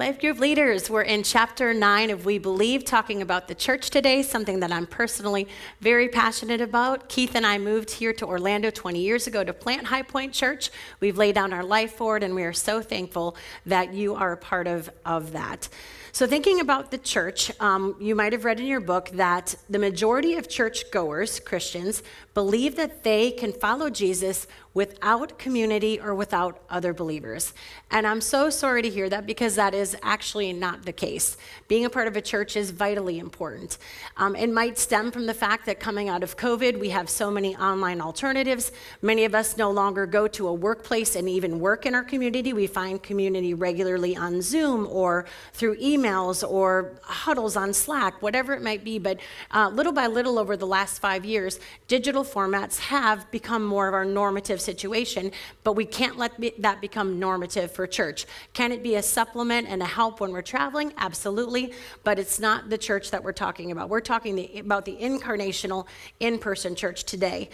Life Group leaders, we're in chapter 9 of We Believe, talking about the church today, something that I'm personally very passionate about. Keith and I moved here to Orlando 20 years ago to plant High Point Church. We've laid down our life for it, and we are so thankful that you are a part of that. So thinking about the church, you might have read in your book that the majority of churchgoers, Christians, believe that they can follow Jesus without community or without other believers. And I'm so sorry to hear that, because that is actually not the case. Being a part of a church is vitally important. It might stem from the fact that coming out of COVID, we have so many online alternatives. Many of us no longer go to a workplace and even work in our community. We find community regularly on Zoom or through emails or huddles on Slack, whatever it might be. But little by little over the last 5 years, digital formats have become more of our normative situation, but we can't let that become normative for church. Can it be a supplement and a help when we're traveling? Absolutely, but it's not the church that we're talking about. We're talking about the incarnational, in-person church today.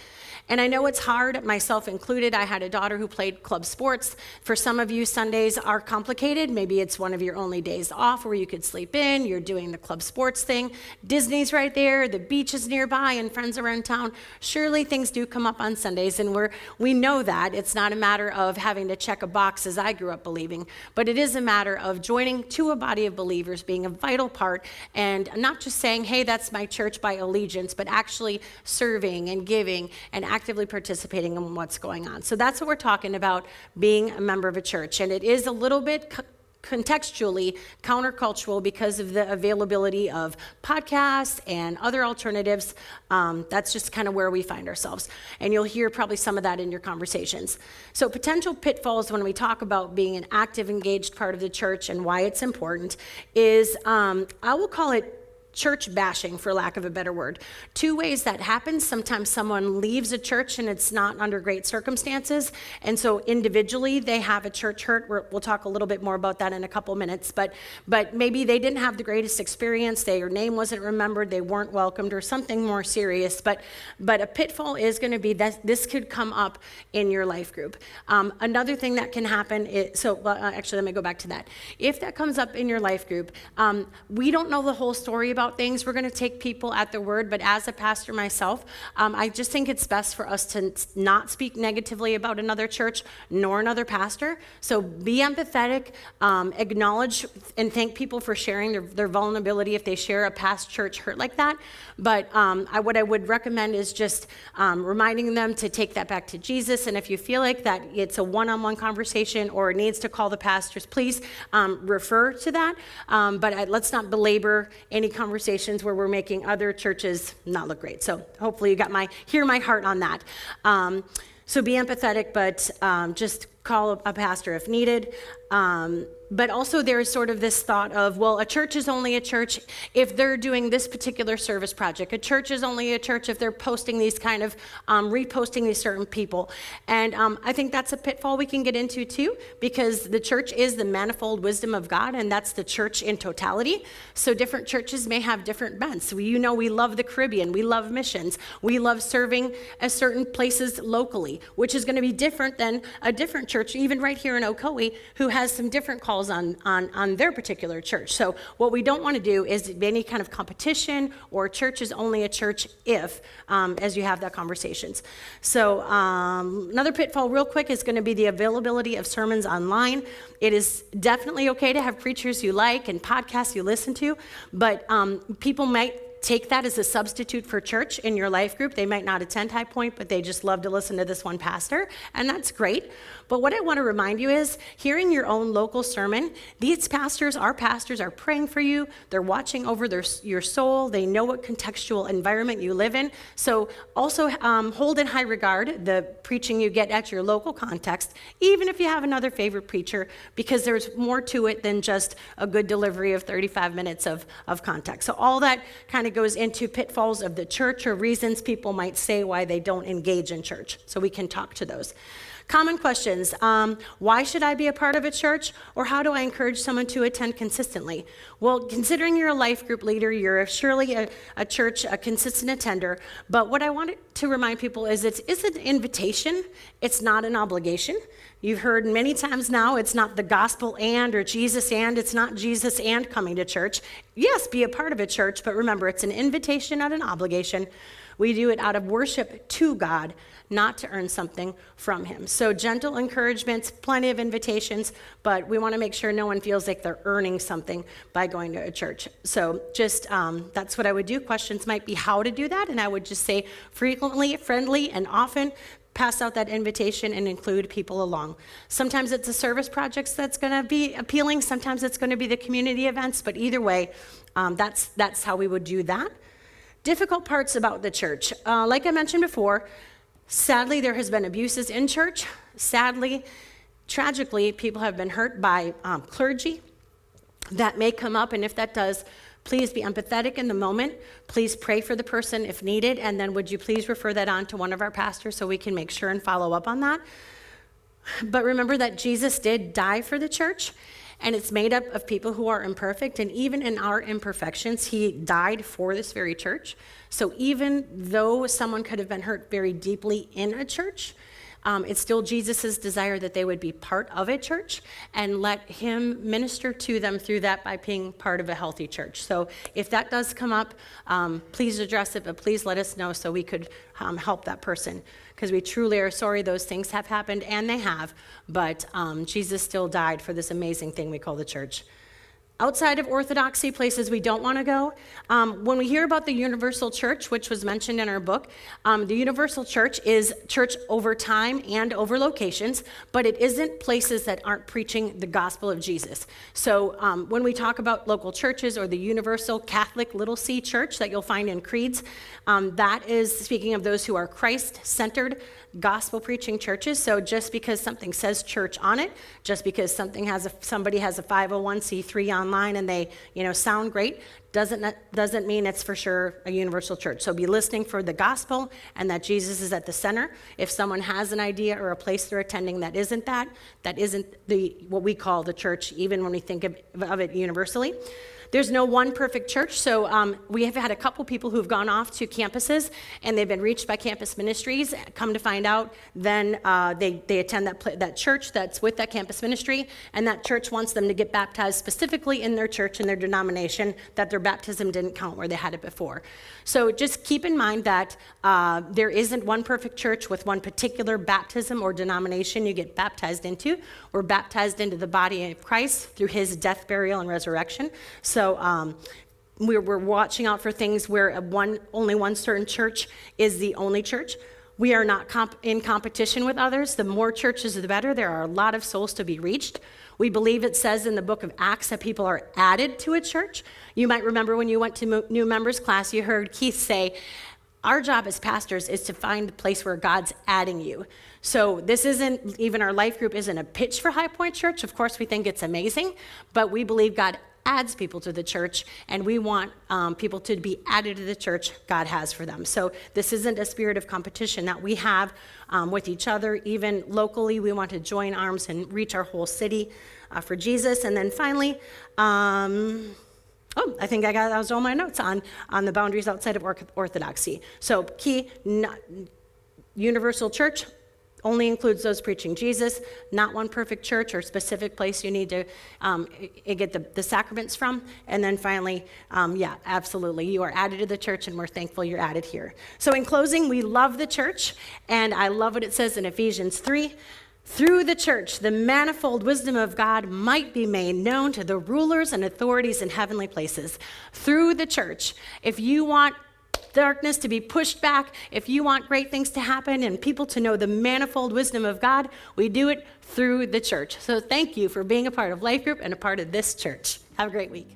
And I know it's hard, myself included. I had a daughter who played club sports. For some of you, Sundays are complicated. Maybe it's one of your only days off where you could sleep in, you're doing the club sports thing. Disney's right there, the beach is nearby, and friends are in town. Surely things do come up on Sundays, and we know that. It's not a matter of having to check a box as I grew up believing, but it is a matter of joining to a body of believers, being a vital part, and not just saying, hey, that's my church by allegiance, but actually serving and giving and actively participating in what's going on. So that's what we're talking about, being a member of a church. And it is a little bit contextually countercultural because of the availability of podcasts and other alternatives. That's just kind of where we find ourselves. And you'll hear probably some of that in your conversations. So potential pitfalls when we talk about being an active, engaged part of the church and why it's important is, I will call it church bashing, for lack of a better word. Two ways that happens. Sometimes someone leaves a church and it's not under great circumstances, and so individually they have a church hurt. We'll talk a little bit more about that in a couple minutes, but maybe they didn't have the greatest experience, their name wasn't remembered, they weren't welcomed, or something more serious. But a pitfall is going to be that this could come up in your life group. Another thing that can happen is, actually let me go back to that. If that comes up in your life group, we don't know the whole story about things. We're going to take people at their word, but as a pastor myself, I just think it's best for us to not speak negatively about another church nor another pastor. So be empathetic, acknowledge and thank people for sharing their vulnerability if they share a past church hurt like that. But what I would recommend is just reminding them to take that back to Jesus. And if you feel like that it's a one-on-one conversation or needs to call the pastors, please refer to that. But let's not belabor any conversations where we're making other churches not look great. So hopefully you hear my heart on that. So be empathetic, but just call a pastor if needed. But also there's sort of this thought of, well, a church is only a church if they're doing this particular service project. A church is only a church if they're posting these kind of, reposting these certain people. And I think that's a pitfall we can get into too, because the church is the manifold wisdom of God, and that's the church in totality. So different churches may have different bents. We love the Caribbean, we love missions, we love serving at certain places locally, which is going to be different than a different church, even right here in Ocoee, who has some different calls on their particular church. So what we don't want to do is any kind of competition, or church is only a church if, as you have that conversations. So another pitfall real quick is going to be the availability of sermons online. It is definitely okay to have preachers you like and podcasts you listen to, but people might take that as a substitute for church in your life group. They might not attend High Point, but they just love to listen to this one pastor, and that's great. But what I want to remind you is, hearing your own local sermon, our pastors are praying for you. They're watching over your soul. They know what contextual environment you live in. So also hold in high regard the preaching you get at your local context, even if you have another favorite preacher, because there's more to it than just a good delivery of 35 minutes of context. So all that kind of of goes into pitfalls of the church or reasons people might say why they don't engage in church. So we can talk to those. Common questions. Why should I be a part of a church? Or how do I encourage someone to attend consistently? Well, considering you're a life group leader, you're surely a church, a consistent attender. But what I wanted to remind people is it's an invitation. It's not an obligation. You've heard many times now, it's not the gospel and or Jesus and. It's not Jesus and coming to church. Yes, be a part of a church, but remember, it's an invitation, not an obligation. We do it out of worship to God, not to earn something from him. So gentle encouragements, plenty of invitations, but we want to make sure no one feels like they're earning something by going to a church. So just that's what I would do. Questions might be how to do that, and I would just say frequently, friendly, and often pass out that invitation and include people along. Sometimes it's the service projects that's going to be appealing. Sometimes it's going to be the community events, but either way, that's how we would do that. Difficult parts about the church. Like I mentioned before, sadly, there has been abuses in church. Sadly, tragically, people have been hurt by clergy. That may come up, and if that does, please be empathetic in the moment. Please pray for the person if needed, and then would you please refer that on to one of our pastors so we can make sure and follow up on that. But remember that Jesus did die for the church, and it's made up of people who are imperfect, and even in our imperfections, he died for this very church. So even though someone could have been hurt very deeply in a church, it's still Jesus' desire that they would be part of a church and let him minister to them through that by being part of a healthy church. So if that does come up, please address it, but please let us know so we could help that person, because we truly are sorry those things have happened, and they have, but Jesus still died for this amazing thing we call the church. Outside of orthodoxy, places we don't want to go. When we hear about the universal church, which was mentioned in our book, the universal church is church over time and over locations, but it isn't places that aren't preaching the gospel of Jesus. So when we talk about local churches or the universal Catholic little c church that you'll find in creeds, that is speaking of those who are Christ-centered, gospel-preaching churches. So just because something says church on it, just because somebody has a 501c3 online and they sound great, doesn't mean it's for sure a universal church. So be listening for the gospel and that Jesus is at the center. If someone has an idea or a place they're attending that isn't what we call the church, even when we think of it universally. There's no one perfect church, so we have had a couple people who've gone off to campuses and they've been reached by campus ministries. Come to find out, then they attend that church that's with that campus ministry, and that church wants them to get baptized specifically in their church and their denomination, that their baptism didn't count where they had it before. So just keep in mind that there isn't one perfect church with one particular baptism or denomination you get baptized into. We're baptized into the body of Christ through his death, burial, and resurrection. So we're watching out for things where only one certain church is the only church. We are not in competition with others. The more churches, the better. There are a lot of souls to be reached. We believe it says in the book of Acts that people are added to a church. You might remember when you went to new members class, you heard Keith say, our job as pastors is to find the place where God's adding you. So this isn't, even our life group isn't a pitch for High Point Church. Of course, we think it's amazing, but we believe God adds people to the church, and we want people to be added to the church God has for them. So this isn't a spirit of competition that we have with each other. Even locally, we want to join arms and reach our whole city for Jesus. And then finally, I think that was all my notes on the boundaries outside of orthodoxy. So key, universal church only includes those preaching Jesus, not one perfect church or specific place you need to get the sacraments from. And then finally, absolutely, you are added to the church, and we're thankful you're added here. So in closing, we love the church, and I love what it says in Ephesians 3. Through the church, the manifold wisdom of God might be made known to the rulers and authorities in heavenly places. Through the church. If you want darkness to be pushed back, if you want great things to happen and people to know the manifold wisdom of God, we do it through the church. So thank you for being a part of Life Group and a part of this church. Have a great week.